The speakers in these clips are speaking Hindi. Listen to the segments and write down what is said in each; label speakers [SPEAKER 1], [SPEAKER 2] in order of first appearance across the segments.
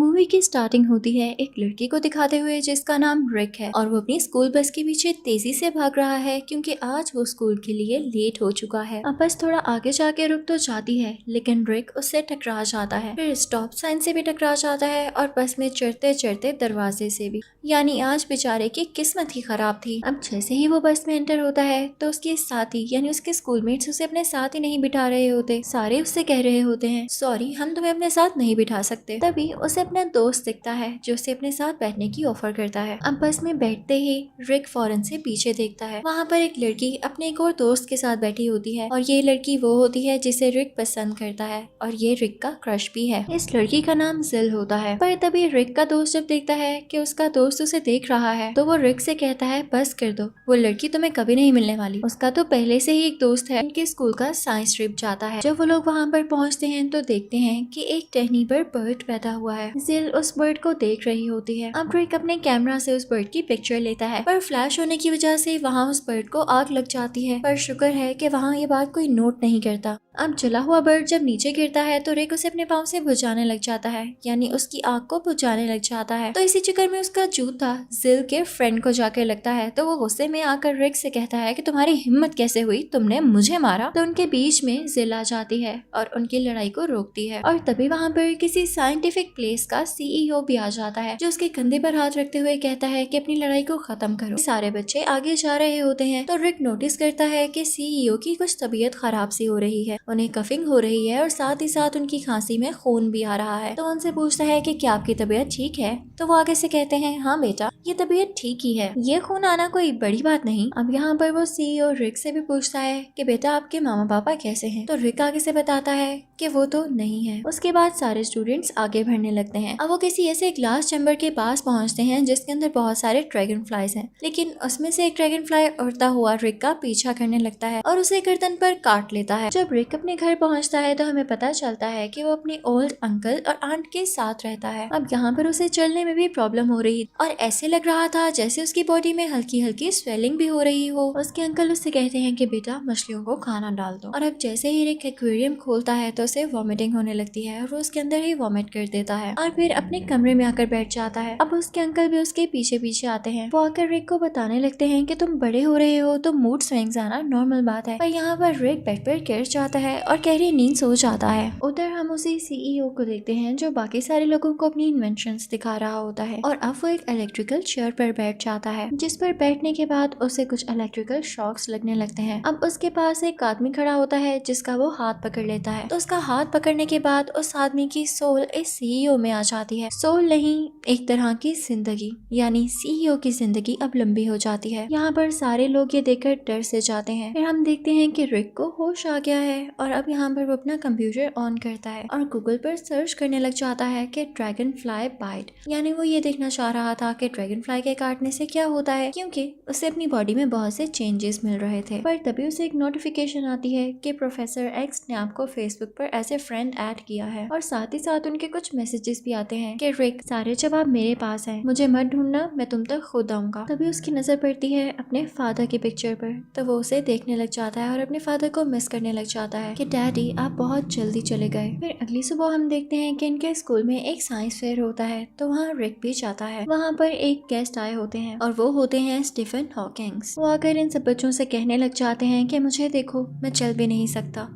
[SPEAKER 1] मूवी की स्टार्टिंग होती है एक लड़की को दिखाते हुए जिसका नाम रिक है और वो अपनी स्कूल बस के पीछे तेजी से भाग रहा है क्योंकि आज वो स्कूल के लिए लेट हो चुका है। अब बस थोड़ा आगे जाके रुक तो जाती है लेकिन रिक उससे टकरा जाता है, फिर स्टॉप साइन से भी टकरा जाता है और बस में चढ़ते चढ़ते दरवाजे से भी। यानी आज बेचारे की किस्मत ही खराब थी। अब जैसे ही वो बस में एंटर होता है तो उसके साथी यानी उसके स्कूलमेट्स उसे अपने साथ ही नहीं बिठा रहे होते। सारे उससे कह रहे होते हैं सॉरी हम तुम्हें अपने साथ नहीं बिठा सकते। तभी उसे अपना दोस्त दिखता है जो उसे अपने साथ बैठने की ऑफर करता है। अब बस में बैठते ही रिक फौरन से पीछे देखता है। वहाँ पर एक लड़की अपने एक और दोस्त के साथ बैठी होती है और ये लड़की वो होती है जिसे रिक पसंद करता है और ये रिक का क्रश भी है। इस लड़की का नाम जिल होता है। पर तभी रिक का दोस्त जब देखता है कि उसका दोस्त उसे देख रहा है तो वो रिक से कहता है बस कर दो, वो लड़की तुम्हें कभी नहीं मिलने वाली। उसका तो पहले से ही एक दोस्त है। उनके स्कूल का साइंस ट्रिप जाता है। जब वो लोग वहाँ पर पहुँचते हैं तो देखते हैं कि एक टहनी पर बर्ड बैठा हुआ है। जिल उस बर्ड को देख रही होती है। अब रिक अपने कैमरा से उस बर्ड की पिक्चर लेता है पर फ्लैश होने की वजह से वहाँ उस बर्ड को आग लग जाती है। पर शुक्र है कि वहाँ ये बात कोई नोट नहीं करता। अब जला हुआ बर्ड जब नीचे गिरता है तो रिक उसे अपने पाँव से बुझाने लग जाता है, यानी उसकी आग को बुझाने लग जाता है। तो इसी चक्कर में उसका जूता जिल के फ्रेंड को जाकर लगता है तो वो गुस्से में आकर रिक से कहता है कि तुम्हारी हिम्मत कैसे हुई, तुमने मुझे मारा। तो उनके बीच में जिल आ जाती है और उनकी लड़ाई को रोकती है। और तभी वहाँ पर किसी साइंटिफिक प्लेस का सीईओ भी आ जाता है जो उसके कंधे पर हाथ रखते हुए कहता है कि अपनी लड़ाई को खत्म करो। सारे बच्चे आगे जा रहे होते हैं तो रिक नोटिस करता है कि सीईओ की कुछ तबीयत खराब सी हो रही है, उन्हें कफिंग हो रही है और साथ ही साथ उनकी खांसी में खून भी आ रहा है। तो उनसे पूछता है कि क्या आपकी तबीयत ठीक है। तो वो आगे से कहते हैं हाँ बेटा ये तबीयत ठीक ही है, ये खून आना कोई बड़ी बात नहीं। अब यहाँ पर वो सीईओ रिक से भी पूछता है कि बेटा आपके मामा पापा कैसे हैं। तो रिक आगे से बताता है कि वो तो नहीं है। उसके बाद सारे स्टूडेंट्स आगे बढ़ने लगते हैं। अब वो किसी ऐसे ग्लास चैम्बर के पास पहुंचते हैं जिसके अंदर बहुत सारे ड्रैगन फ्लाइज हैं, लेकिन उसमें से एक ड्रैगन फ्लाई उड़ता हुआ रिक का पीछा करने लगता है और उसे गर्दन पर काट लेता है। जब रिक अपने घर पहुंचता है तो हमें पता चलता है कि वो अपने ओल्ड अंकल और आंट के साथ रहता है। अब यहाँ पर उसे चलने में भी प्रॉब्लम हो रही और ऐसे लग रहा था जैसे उसकी बॉडी में हल्की हल्की स्वेलिंग भी हो रही हो। उसके अंकल उससे कहते हैं कि बेटा मछलियों को खाना डाल दो। और अब जैसे ही रिक एक्वेरियम खोलता है तो उसे वॉमिटिंग होने लगती है और वो उसके अंदर ही वॉमिट कर देता है और फिर अपने कमरे में आकर बैठ जाता है। अब उसके अंकल भी उसके पीछे पीछे आते हैं। वो आकर रिक को बताने लगते हैं कि तुम बड़े हो रहे हो तो मूड स्विंग्स आना नॉर्मल बात है। पर यहाँ पर रिक बेड पर गिर जाता है और गहरी नींद सो जाता है। उधर हम उसी सीईओ को देखते हैं जो बाकी सारे लोगों को अपनी इन्वेंशंस दिखा रहा होता है और अब वो एक इलेक्ट्रिकल चेयर पर बैठ जाता है जिस पर बैठने के बाद उसे कुछ इलेक्ट्रिकल शॉक्स लगने लगते हैं। अब उसके पास एक आदमी खड़ा होता है जिसका वो हाथ पकड़ लेता है। तो उसका हाथ पकड़ने के बाद उस आदमी की सोल इस सीईओ में आ जाती है। सोल नहीं, एक तरह की जिंदगी, यानी सीईओ की जिंदगी अब लंबी हो जाती है। यहाँ पर सारे लोग ये देखकर डर से जाते हैं। फिर हम देखते हैं कि रिक को होश आ गया है और अब यहाँ पर वो अपना कंप्यूटर ऑन करता है और गूगल पर सर्च करने लग जाता है कि ड्रैगन फ्लाई बाइट, यानी वो ये देखना चाह रहा था कि ड्रैगन फ्लाई के काटने से क्या होता है, क्योंकि उसे अपनी बॉडी में बहुत से चेंजेस मिल रहे थे। पर तभी उसे एक नोटिफिकेशन आती है कि प्रोफेसर एक्स ने आपको फेसबुक पर एज ए फ्रेंड ऐड किया है और साथ ही साथ उनके कुछ मैसेजेस भी आते हैं कि रिक सारे जवाब मेरे पास हैं, मुझे मत ढूंढना, मैं तुम तक खुद आऊंगा। तभी उसकी नजर पड़ती है अपने फादर की पिक्चर पर, तो वो उसे देखने लग जाता है और अपने फादर को मिस करने लग जाता है कि डैडी आप बहुत जल्दी चले गए। फिर अगली सुबह हम देखते हैं कि इनके स्कूल में एक साइंस फेयर होता है तो वहाँ रिक भी जाता है। वहाँ पर एक गेस्ट आए होते हैं और वो होते हैं स्टीफन हॉकिंग्स। वो आकर इन सब बच्चों से कहने लग जाते हैं कि मुझे देखो मैं चल भी नहीं सकता,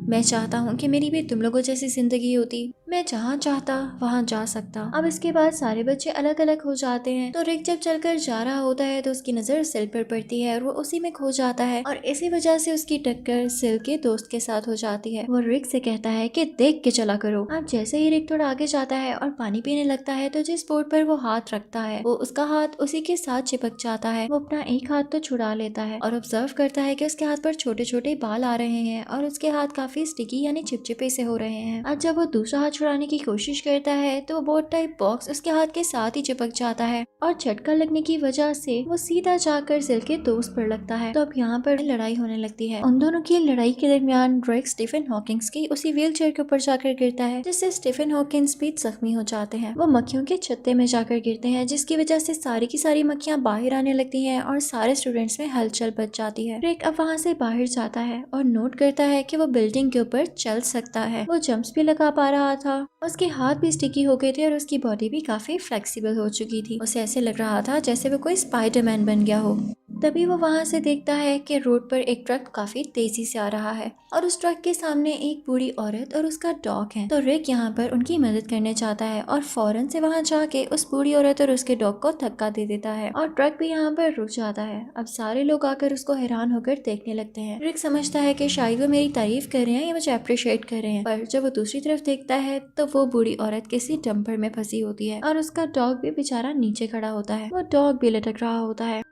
[SPEAKER 1] मैं चाहता हूँ कि मेरी भी तुम लोगों जैसी जिंदगी होती, मैं जहाँ चाहता वहाँ जा सकता। अब इसके बाद सारे बच्चे अलग अलग हो जाते हैं। तो रिक जब चलकर जा रहा होता है तो उसकी नजर सिल पर पड़ती है और वो उसी में खो जाता है और इसी वजह से उसकी टक्कर सिल के दोस्त के साथ हो जाती है। वो रिक से कहता है कि देख के चला करो। अब जैसे ही रिक थोड़ा आगे जाता है और पानी पीने लगता है तो जिस बोर्ड पर वो हाथ रखता है वो उसका हाथ उसी के साथ चिपक जाता है। वो अपना एक हाथ तो छुड़ा लेता है और ऑब्जर्व करता है कि उसके हाथ पर छोटे छोटे बाल आ रहे हैं और उसके हाथ काफी स्टिकी यानी चिपचिपे से हो रहे हैं। अब जब वो दूसरा हाथ छुड़ाने की कोशिश करता है तो बोर्ड टाइप बॉक्स उसके हाथ के साथ ही चिपक जाता है और झटका लगने की वजह से वो सीधा जाकर सिल के दोस्त पर लगता है। तो अब यहाँ पर लड़ाई होने लगती है। उन दोनों की लड़ाई के दरमियान रिक स्टीफन हॉकिंग्स की उसी व्हील चेयर के ऊपर जाकर गिरता है जिससे स्टीफन हॉकिंग्स भी जख्मी हो जाते हैं। वो मक्खियों के छत्ते में जाकर गिरते हैं जिसकी वजह से सारी की सारी मक्खियाँ बाहर आने लगती हैं और सारे स्टूडेंट्स में हलचल बच जाती है। रिक अब वहाँ से बाहर जाता है और नोट करता है कि वो बिल्डिंग के ऊपर चल सकता है। वो जंप्स भी लगा पा रहा था। उसके हाथ भी स्टिकी हो गए थे और उसकी बॉडी भी काफी फ्लेक्सिबल हो चुकी थी। उसे ऐसे लग रहा था जैसे वो कोई स्पाइडरमैन बन गया हो। तभी वो वहाँ से देखता है कि रोड पर एक ट्रक काफी तेजी से आ रहा है और उस ट्रक के सामने एक बूढ़ी औरत और उसका डॉग है। तो रिक यहाँ पर उनकी मदद करने चाहता है और फौरन से वहाँ जाके उस बूढ़ी औरत और उसके डॉग को धक्का दे देता है और ट्रक भी यहाँ पर रुक जाता है। अब सारे लोग आकर उसको हैरान होकर देखने लगते हैं। रिक समझता है कि शायद वो मेरी तारीफ कर रहे हैं या मुझे अप्रिशिएट कर रहे हैं, पर जब वो दूसरी तरफ देखता है तो वो बूढ़ी औरत किसी डंपर में फंसी होती है और उसका डॉग भी बेचारा नीचे खड़ा होता है। वो डॉग भी लटक रहा होता है।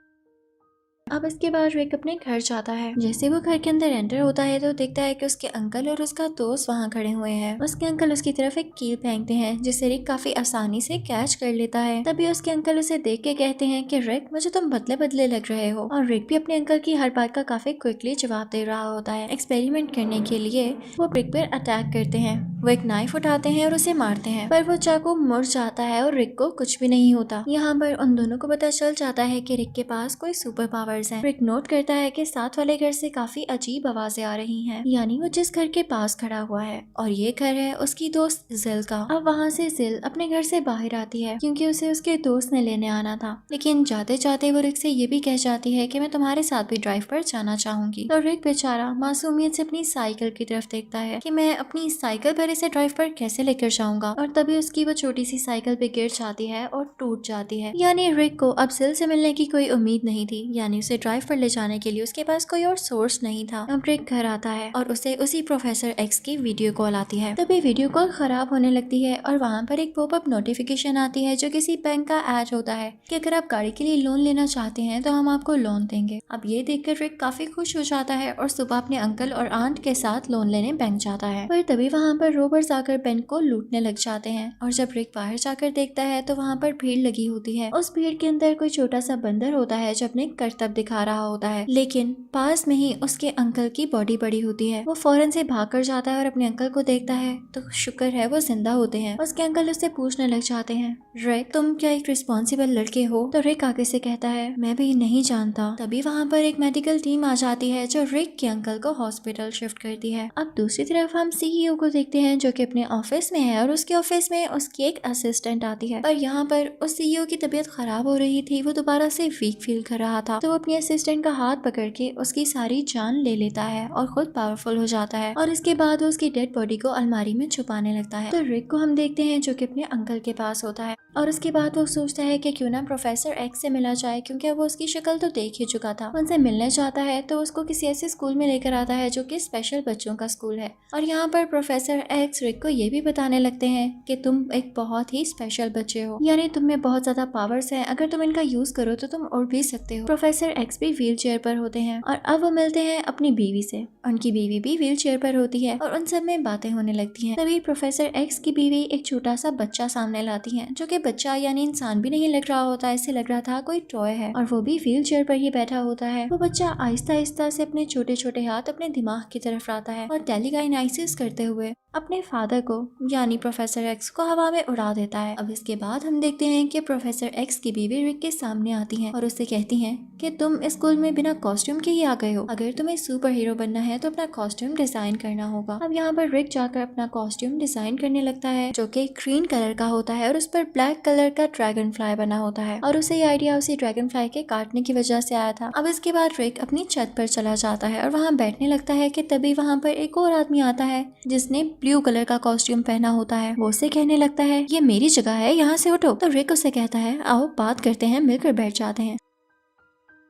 [SPEAKER 1] अब इसके बाद रिक अपने घर जाता है। जैसे वो घर के अंदर एंटर होता है तो देखता है कि उसके अंकल और उसका दोस्त वहाँ खड़े हुए हैं। उसके अंकल उसकी तरफ एक कील फेंकते हैं जिसे रिक काफी आसानी से कैच कर लेता है। तभी उसके अंकल उसे देख के कहते हैं कि रिक, मुझे तुम बदले बदले लग रहे हो। और रिक भी अपने अंकल की हर बात का काफी क्विकली जवाब दे रहा होता है। एक्सपेरिमेंट करने के लिए वो रिक पर अटैक करते हैं। वो एक नाइफ उठाते हैं और उसे मारते हैं, पर वो चाकू मुड़ जाता है और रिक को कुछ भी नहीं होता। यहाँ पर उन दोनों को पता चल जाता है कि रिक के पास कोई सुपर पावर्स हैं। रिक नोट करता है कि साथ वाले घर से काफी अजीब आवाजें आ रही हैं, यानी वो जिस घर के पास खड़ा हुआ है, और ये घर है उसकी दोस्त जिल का। अब वहाँ से जिल अपने घर से बाहर आती है क्योंकि उसे उसके दोस्त ने लेने आना था, लेकिन जाते जाते वो रिक से ये भी कह जाती है कि मैं तुम्हारे साथ भी ड्राइव पर जाना चाहूंगी। तो रिक बेचारा मासूमियत से अपनी साइकिल की तरफ देखता है कि मैं अपनी साइकिल पर इसे ड्राइव पर कैसे लेकर जाऊंगा, और तभी उसकी वो छोटी सी साइकिल पे गिर जाती है और टूट जाती है। यानी रिक को अब जिल से मिलने की कोई उम्मीद नहीं थी, यानी उसे ड्राइव पर ले जाने के लिए उसके पास कोई और सोर्स नहीं था। अब रिक घर आता है और उसे उसी प्रोफेसर एक्स की वीडियो कॉल आती है। तभी वीडियो कॉल खराब होने लगती है और वहाँ पर एक पॉपअप नोटिफिकेशन आती है जो किसी बैंक का ऐड होता है कि अगर आप गाड़ी के लिए लोन लेना चाहते हैं तो हम आपको लोन देंगे। अब ये देखकर रिक काफी खुश हो जाता है और सुबह अपने अंकल और आंट के साथ लोन लेने बैंक जाता है। पर तभी वहाँ पर रोबर्स आकर बैंक को लूटने लग जाते हैं और जब रिक बाहर जाकर देखता है तो वहाँ पर भीड़ लगी होती है। उस भीड़ के अंदर कोई छोटा सा बंदर होता है जो अपने करतब दिखा रहा होता है, लेकिन पास में ही उसके अंकल की बॉडी पड़ी होती है। वो फौरन से भाग कर जाता है और अपने अंकल को देखता है तो शुक्र है वो जिंदा होते हैं। उसके अंकल उससे पूछने लग जाते हैं, रिक तुम क्या एक रिस्पॉन्सिबल लड़के हो? तो रिक आगे से कहता है मैं भी नहीं जानता। तभी वहाँ पर एक मेडिकल टीम आ जाती है जो रिक के अंकल को हॉस्पिटल शिफ्ट करती है। अब दूसरी तरफ हम सीईओ को देखते हैं जो कि अपने ऑफिस में है और उसके ऑफिस में उसकी एक असिस्टेंट आती है। पर यहाँ पर उस सीईओ की तबीयत खराब हो रही थी, वो दोबारा से वीक फील कर रहा था, तो वो अपनी असिस्टेंट का हाथ पकड़ के उसकी सारी जान ले लेता है और खुद पावरफुल हो जाता है। और इसके बाद वो उसकी डेड बॉडी को अलमारी में छुपाने लगता है। तो रिक को हम देखते हैं जो कि अपने अंकल के पास होता है और उसके बाद वो सोचता है कि क्यों ना प्रोफेसर एक्स से मिला जाए, क्योंकि वो उसकी शक्ल तो देख ही चुका था। उनसे मिलने जाता है तो उसको किसी ऐसे स्कूल में लेकर आता है जो कि स्पेशल बच्चों का स्कूल है। और यहाँ पर प्रोफेसर एक्स रिक को ये भी बताने लगते हैं कि तुम एक बहुत ही स्पेशल बच्चे हो, यानी तुम में बहुत ज्यादा पावर्स हैं, अगर तुम इनका यूज करो तो तुम उड़ भी सकते हो। प्रोफेसर एक्स भी व्हील चेयर पर होते हैं और अब वो मिलते हैं अपनी बीवी से। उनकी बीवी भी व्हील चेयर पर होती है और उन सब में बातें होने लगती हैं। तभी प्रोफेसर एक्स की बीवी एक छोटा सा बच्चा सामने लाती है जो कि बच्चा यानी इंसान भी नहीं लग रहा होता, इससे लग रहा था कोई टॉय है और वो भी व्हील चेयर पर ही बैठा होता है। वो बच्चा आहिस्ता आहिस्ता से अपने छोटे छोटे हाथ अपने दिमाग की तरफ लाता है और टेलीकाइनेसिस करते हुए अपने फादर को यानी प्रोफेसर एक्स को हवा में उड़ा देता है। अब इसके बाद हम देखते हैं कि प्रोफेसर एक्स की बीवी रिक के सामने आती हैं और उससे कहती हैं कि तुम स्कूल में बिना कॉस्ट्यूम के ही आ गए हो, अगर तुम्हें सुपर हीरो बनना है तो अपना कॉस्ट्यूम डिजाइन करना होगा। अब यहाँ पर रिक जाकर अपना कॉस्ट्यूम डिजाइन करने लगता है जो कि ग्रीन कलर का होता है और उस पर ब्लैक कलर का ड्रैगन फ्लाई बना होता है और उसे ये आइडिया उसी ड्रैगन फ्लाई के काटने की वजह से आया था। अब इसके बाद रिक अपनी छत पर चला जाता है और वहाँ बैठने लगता है कि तभी वहाँ पर एक और आदमी आता है जिसने ब्लू कलर का कॉस्ट्यूम पहना होता है। वो उसे कहने लगता है ये मेरी जगह है, यहाँ से उठो। तो रिक उसे कहता है आओ बात करते हैं, मिलकर बैठ जाते हैं।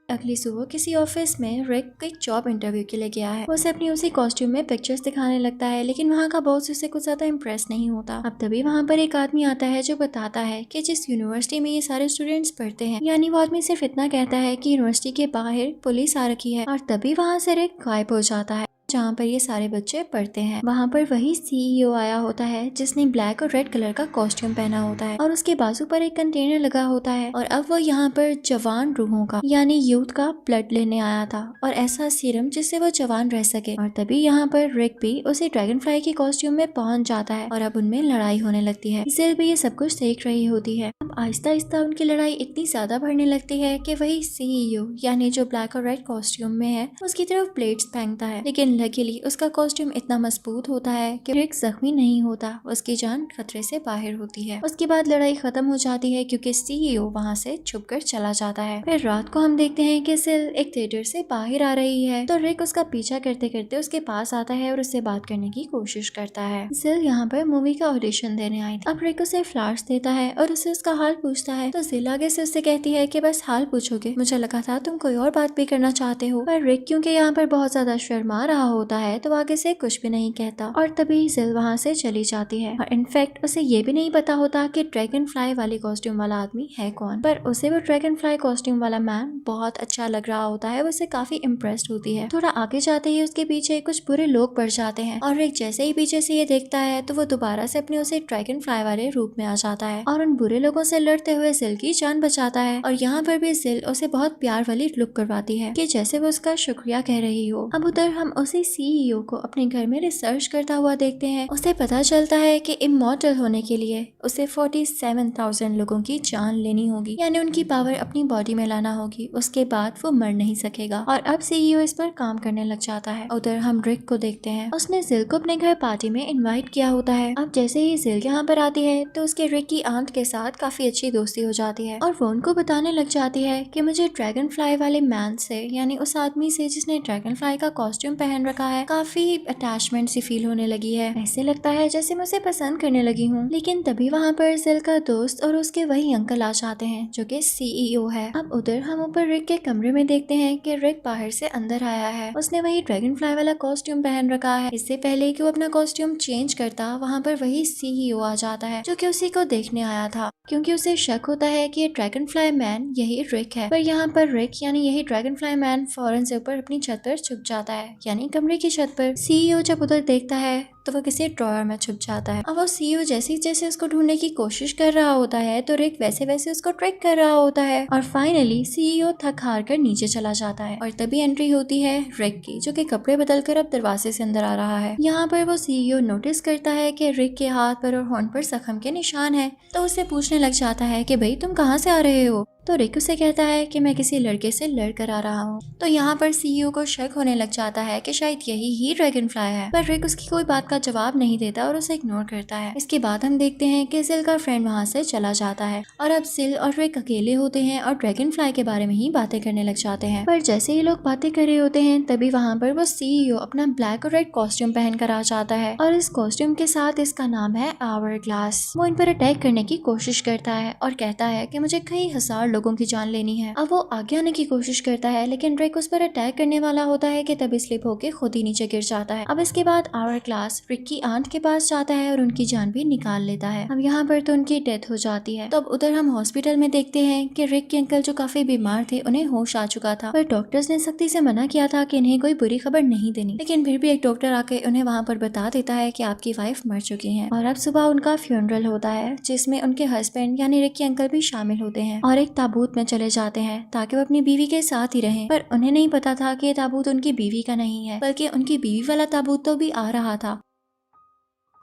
[SPEAKER 1] अगली सुबह किसी ऑफिस में रिक एक जॉब इंटरव्यू के लिए गया है। वो उसे अपनी उसी कॉस्ट्यूम में पिक्चर्स दिखाने लगता है, लेकिन वहाँ का बॉस उससे कुछ ज्यादा इम्प्रेस नहीं होता। अब तभी वहाँ पर एक आदमी आता है जो बताता है कि जिस यूनिवर्सिटी में ये सारे स्टूडेंट्स पढ़ते हैं, यानी वो आदमी सिर्फ इतना कहता है कि यूनिवर्सिटी के बाहर पुलिस आ रखी है और तभी वहाँ से रिक गायब हो जाता है। जहाँ पर ये सारे बच्चे पढ़ते हैं वहाँ पर वही सीईओ आया होता है जिसने ब्लैक और रेड कलर का कॉस्ट्यूम पहना होता है और उसके बाजू पर एक कंटेनर लगा होता है और अब वो यहाँ पर जवान रूहों का यानी यूथ का ब्लड लेने आया था और ऐसा सीरम जिससे वो जवान रह सके। और तभी यहाँ पर रिक भी उसी ड्रैगन फ्लाई के कॉस्ट्यूम में पहुंच जाता है और अब उनमें लड़ाई होने लगती है। जिल भी ये सब कुछ देख रही होती है। अब आहिस्ता आहिस्ता उनकी लड़ाई इतनी ज्यादा बढ़ने लगती है कि वही सीईओ यानी जो ब्लैक और रेड कॉस्ट्यूम में है उसकी तरफ ब्लेड्स फेंकता है, लेकिन लकीली उसका कॉस्ट्यूम इतना मजबूत होता है कि रिक जख्मी नहीं होता, उसकी जान खतरे से बाहर होती है। उसके बाद लड़ाई खत्म हो जाती है क्योंकि सीईओ वहाँ से छुपकर चला जाता है। फिर रात को हम देखते हैं कि सिल एक थिएटर से बाहर आ रही है तो रिक उसका पीछा करते करते उसके पास आता है और उससे बात करने की कोशिश करता है। सिल यहाँ पर मूवी का ऑडिशन देने आई थी। अब रिक उसे फ्लावर्स देता है और उसे उसका हाल पूछता है तो सिल आगे से उससे कहती है कि बस हाल पूछोगे, मुझे लगा था तुम कोई और बात भी करना चाहते हो। पर रिक क्योंकि यहाँ पर बहुत ज्यादा शर्मा रहा होता है तो आगे से कुछ भी नहीं कहता और तभी सिल वहाँ से चली जाती है। और इनफैक्ट उसे ये भी नहीं पता होता कि ड्रैगन फ्लाई वाली कॉस्ट्यूम वाला आदमी है कौन, पर उसे वो ड्रैगन फ्लाई कॉस्ट्यूम वाला मैन बहुत अच्छा लग रहा होता है। वो उससे काफी इम्प्रेस्ड होती है। थोड़ा आगे जाते ही उसके पीछे कुछ बुरे लोग पड़ जाते हैं और रिक जैसे ही पीछे से ये देखता है तो वो दोबारा से अपने उसे ड्रैगन फ्लाई वाले रूप में आ जाता है और उन बुरे लोगों से लड़ते हुए सिल की जान बचाता है। और यहाँ पर भी सिल उसे बहुत प्यार वाली लुक करवाती है कि जैसे वो उसका शुक्रिया कह रही हो। अब उधर हम उसी सीईओ को अपने घर में रिसर्च करता हुआ देखते हैं। उसे पता चलता है कि इमॉर्टल होने के लिए उसे 47,000 लोगों की जान लेनी होगी, यानी उनकी पावर अपनी बॉडी में लाना होगी, उसके बाद वो मर नहीं सकेगा। और अब सीईओ इस पर काम करने लग जाता है। उधर हम रिक को देखते हैं, उसने जिल को अपने घर पार्टी में इनवाइट किया होता है। अब जैसे ही जिल यहाँ पर आती है तो उसके रिक की आंट के साथ काफी अच्छी दोस्ती हो जाती है और वो उनको बताने लग जाती है कि मुझे ड्रैगन फ्लाई वाले मैन से, यानी उस आदमी से जिसने ड्रैगन फ्लाई का कॉस्ट्यूम पहन रखा है, काफी अटैचमेंट सी फील होने लगी है। ऐसे लगता है जैसे मैं उसे पसंद करने लगी हूँ। लेकिन तभी वहाँ पर जिल का दोस्त और उसके वही अंकल आ जाते हैं जो कि सीईओ है। अब उधर हम ऊपर रिक के कमरे में देखते हैं कि रिक बाहर से अंदर आया है। उसने वही ड्रैगन फ्लाई वाला कॉस्ट्यूम पहन रखा है। इससे पहले कि वो अपना कॉस्ट्यूम चेंज करता, वहाँ पर वही सीईओ आ जाता है जो कि उसी को देखने आया था, क्योंकि उसे शक होता है कि ये ड्रैगन फ्लाई मैन यही रिक है। पर यहाँ पर रिक यानी यही ड्रैगन फ्लाई मैन फौरन से ऊपर अपनी छत पर छुप जाता है, यानी कमरे की छत पर। सीईओ जब उधर देखता है तो वो किसी ड्रॉयर में छुप जाता है। अब वो सीईओ जैसे जैसे उसको ढूंढने की कोशिश कर रहा होता है तो रिक वैसे वैसे उसको ट्रैक कर रहा होता है और फाइनली सीईओ थक हार कर नीचे चला जाता है। और तभी एंट्री होती है रिक की, जो कि कपड़े बदलकर अब दरवाजे से अंदर आ रहा है। यहाँ पर वो सीईओ नोटिस करता है कि रिक के हाथ पर और होंठ पर जख्म के निशान है, तो उसे पूछने लग जाता है कि भाई तुम कहाँ से आ रहे हो। तो रिक उसे कहता है कि मैं किसी लड़के से लड़ कर आ रहा हूँ। तो यहाँ पर सीईओ को शक होने लग जाता है कि शायद यही ही ड्रैगन फ्लाई है, पर रिक उसकी कोई बात का जवाब नहीं देता और उसे इग्नोर करता है। इसके बाद हम देखते हैं कि सिल का फ्रेंड वहाँ से चला जाता है और अब सिल और रिक अकेले होते हैं और ड्रैगन फ्लाई के बारे में ही बातें करने लग जाते हैं। पर जैसे ही लोग बातें कर रहे होते हैं तभी वहाँ पर वो सीईओ अपना ब्लैक और रेड कॉस्ट्यूम पहन कर आ जाता है और इस कॉस्ट्यूम के साथ इसका नाम है आवर ग्लास। वो इन पर अटैक करने की कोशिश करता है और कहता है कि मुझे कई हजार लोगों की जान लेनी है। अब वो आगे आने की कोशिश करता है लेकिन रिक उस पर अटैक करने वाला होता है कि तभी स्लिप होकर खुद ही नीचे गिर जाता है। अब इसके बाद आवर ग्लास रिक की आंट के पास जाता है और उनकी जान भी निकाल लेता है। अब यहाँ पर तो उनकी डेथ हो जाती है। तो अब उधर हम हॉस्पिटल में देखते हैं कि रिक के अंकल जो काफी बीमार थे उन्हें होश आ चुका था, पर डॉक्टर्स ने सख्ती से मना किया था कि इन्हें कोई बुरी खबर नहीं देनी। लेकिन फिर भी एक डॉक्टर आके उन्हें वहाँ पर बता देता है कि आपकी वाइफ मर चुकी है। और अब सुबह उनका फ्यूनरल होता है जिसमें उनके हस्बैंड यानी रिक के अंकल भी शामिल होते हैं और एक ताबूत में चले जाते हैं ताकि वो अपनी बीवी के साथ ही रहें। पर उन्हें नहीं पता था कि ये ताबूत उनकी बीवी का नहीं है, बल्कि उनकी बीवी वाला ताबूत तो भी आ रहा था।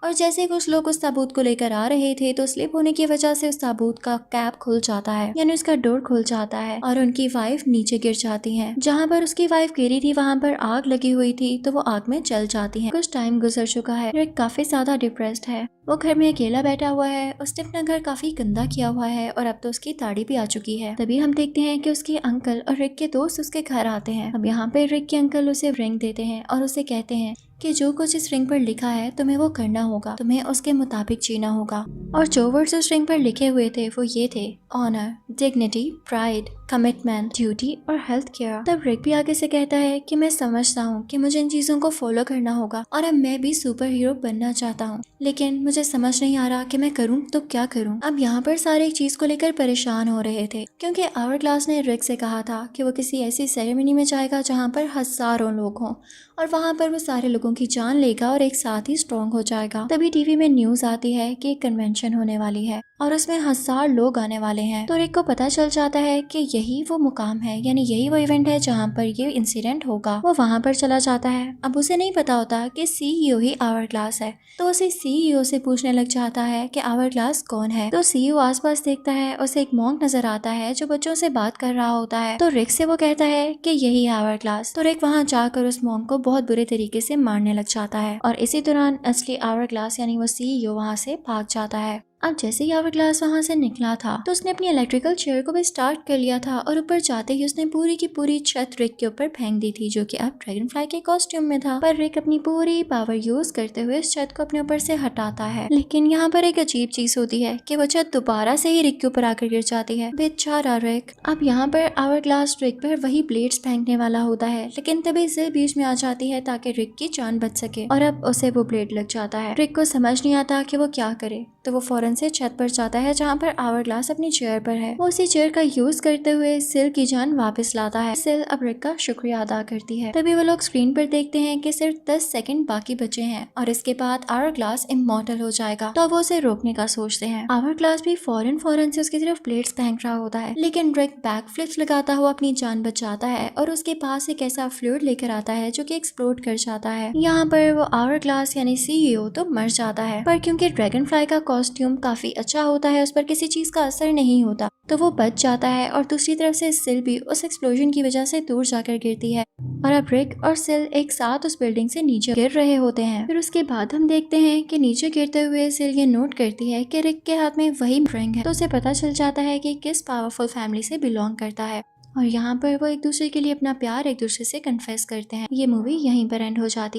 [SPEAKER 1] और जैसे कुछ लोग उस ताबूत को लेकर आ रहे थे तो स्लिप होने की वजह से उस ताबूत का कैप खुल जाता है, यानी उसका डोर खुल जाता है और उनकी वाइफ नीचे गिर जाती है। जहाँ पर उसकी वाइफ गिरी थी वहाँ पर आग लगी हुई थी तो वो आग में जल जाती है। कुछ टाइम गुजर चुका है, रिक काफी ज्यादा डिप्रेस्ड है। वो घर में अकेला बैठा हुआ है। उसने अपना घर काफी गंदा किया हुआ है और अब तो उसकी दाढ़ी भी आ चुकी है। तभी हम देखते हैं कि उसके अंकल और रिक के दोस्त उसके घर आते हैं। अब यहाँ पे रिक के अंकल उसे रिंग देते हैं और उसे कहते हैं कि जो कुछ इस रिंग पर लिखा है तुम्हें वो करना होगा, तुम्हें उसके मुताबिक जीना होगा। और जो वर्ड्स उस रिंग पर लिखे हुए थे वो ये थे: honour, dignity, pride, commitment, duty और हेल्थ केयर। तब रिक भी आगे से कहता है कि मैं समझता हूँ कि मुझे इन चीजों को फॉलो करना होगा और अब मैं भी सुपर हीरो बनना चाहता हूँ, लेकिन मुझे समझ नहीं आ रहा कि मैं करूँ तो क्या करूँ। अब यहाँ पर सारे एक चीज को लेकर परेशान हो रहे थे क्योंकि आवर ग्लास ने रिक से कहा था कि वो किसी ऐसी सेरेमनी में जाएगा जहाँ पर हजारों लोग हों और वहाँ पर वो सारे लोगों की जान लेगा और एक साथ ही स्ट्रॉन्ग हो जाएगा। तभी टीवी में न्यूज आती है कि एक कन्वेंशन होने वाली है और उसमें 1000 लोग आने वाले हैं। तो रिक को पता चल जाता है कि यही वो मुकाम है, यानी यही वो इवेंट है जहाँ पर ये इंसिडेंट होगा। वो वहाँ पर चला जाता है। अब उसे नहीं पता होता कि सीईओ ही आवर ग्लास है, तो उसे सीईओ से पूछने लग जाता है कि आवर ग्लास कौन है। तो सीईओ आसपास देखता है, उसे एक मॉन्क नजर आता है जो बच्चों से बात कर रहा होता है। तो रिक से वो कहता है कि यही आवर ग्लास। तो रिक वहाँ जाकर उस मॉन्क को बहुत बुरे तरीके से मारने लग जाता है और इसी दौरान असली आवर ग्लास यानी वो सीईओ वहाँ से भाग जाता है। अब जैसे ही आवर ग्लास वहाँ से निकला था तो उसने अपनी इलेक्ट्रिकल चेयर को भी स्टार्ट कर लिया था और ऊपर जाते ही उसने पूरी की पूरी छत रिक के ऊपर फेंक दी थी, जो कि अब ड्रैगन फ्लाई के कॉस्ट्यूम में था। पर रिक अपनी पूरी पावर यूज करते हुए इस छत को अपने ऊपर से हटाता है, लेकिन यहाँ पर एक अजीब चीज होती है कि वो छत दोबारा से ही रिक के ऊपर आकर गिर जाती है। बेचारा रिक। अब यहाँ पर आवर ग्लास रिक पर वही ब्लेड्स फेंकने वाला होता है, लेकिन तभी सिल बीच में आ जाती है ताकि रिक की जान बच सके और अब उसे वो ब्लेड लग जाता है। रिक को समझ नहीं आता कि वो क्या करे, तो वो फौरन से छत पर जाता है जहाँ पर आवर ग्लास अपनी चेयर पर है। वो उसी चेयर का यूज करते हुए सिल की जान वापस लाता है। सिल अब रिक का शुक्रिया अदा करती है। तभी वो लोग स्क्रीन पर देखते हैं कि सिर्फ 10 सेकंड बाकी बचे हैं और इसके बाद आवर ग्लास इमॉर्टल हो जाएगा। तो वो उसे रोकने का सोचते हैं। आवर ग्लास भी फौरन से उसकी तरफ प्लेट्स फेंक रहा होता है, लेकिन रिक बैक फ्लिप्स लगाता हुआ अपनी जान बचाता है और उसके पास एक ऐसा फ्लूइड लेकर आता है जो कि एक्सप्लोड कर जाता है। यहाँ पर वो आवर ग्लास यानी सीईओ तो मर जाता है, पर क्योंकि ड्रैगन फ्लाई का कॉस्ट्यूम काफी अच्छा होता है, उस पर किसी चीज का असर नहीं होता, तो वो बच जाता है। और दूसरी तरफ से सिल भी उस एक्सप्लोजन की वजह से दूर जाकर गिरती है और अब रिक और सिल एक साथ उस बिल्डिंग से नीचे गिर रहे होते हैं। फिर उसके बाद हम देखते हैं कि नीचे गिरते हुए सिल ये नोट करती है कि रिक के हाथ में वही रिंग है, तो उसे पता चल जाता है कि किस पावरफुल फैमिली से बिलोंग करता है और यहाँ पर वो एक दूसरे के लिए अपना प्यार एक दूसरे से कन्फेस करते हैं। ये मूवी यहीं पर एंड हो जाती है।